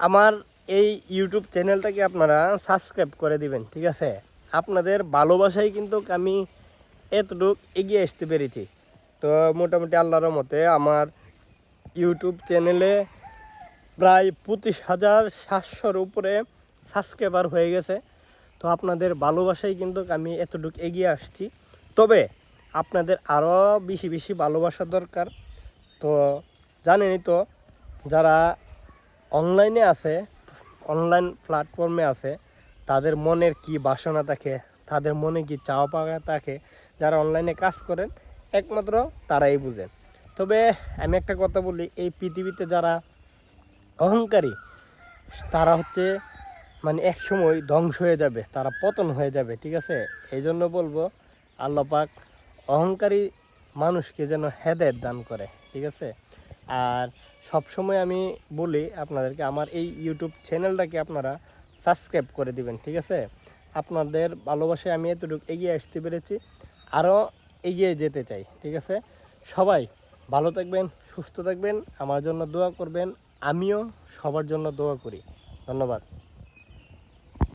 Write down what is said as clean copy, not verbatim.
আমার এই ইউটিউব চ্যানেলটাকে আপনারা সাবস্ক্রাইব করে দিবেন, ঠিক আছে? আপনাদের ভালোবাসাই কিন্তু আমি এতটুক এগিয়ে আসতে পেরেছি। তো মোটামুটি আল্লাহর রহমতে আমার ইউটিউব চ্যানেলে প্রায় 25,700-র উপরে সাবস্ক্রাইবার হয়ে গেছে। তো আপনাদের ভালোবাসাই কিন্তু আমি এতটুকু এগিয়ে আসছি। তবে আপনাদের আরও বেশি বেশি ভালোবাসা দরকার। তো জানেনই তো, যারা অনলাইনে আছে, অনলাইন প্ল্যাটফর্মে আছে, তাদের মনের কি বাসনা থাকে, তাদের মনে কি চাওয়া পাওয়া থাকে, যারা অনলাইনে কাজ করেন একমাত্র তারাই বুঝেন। তবে আমি একটা কথা বলি, এই পৃথিবীতে যারা অহংকারী তারা হচ্ছে মানে এক সময় ধ্বংস হয়ে যাবে, তারা পতন হয়ে যাবে, ঠিক আছে? এই জন্য বলবো আল্লাহ পাক অহংকারী মানুষকে যেন হেদায়েত দান করে, ঠিক আছে? আর সব সময় আমি বলি আপনাদেরকে, আমার এই ইউটিউব চ্যানেলটাকে আপনারা সাবস্ক্রাইব করে দিবেন, ঠিক আছে? আপনাদের ভালোবাসায় আমি এতটুকু এগিয়ে আসতে পেরেছি, আরও এগিয়ে যেতে চাই, ঠিক আছে? সবাই ভালো থাকবেন, সুস্থ থাকবেন, আমার জন্য দোয়া করবেন, আমিও সবার জন্য দোয়া করি। ধন্যবাদ।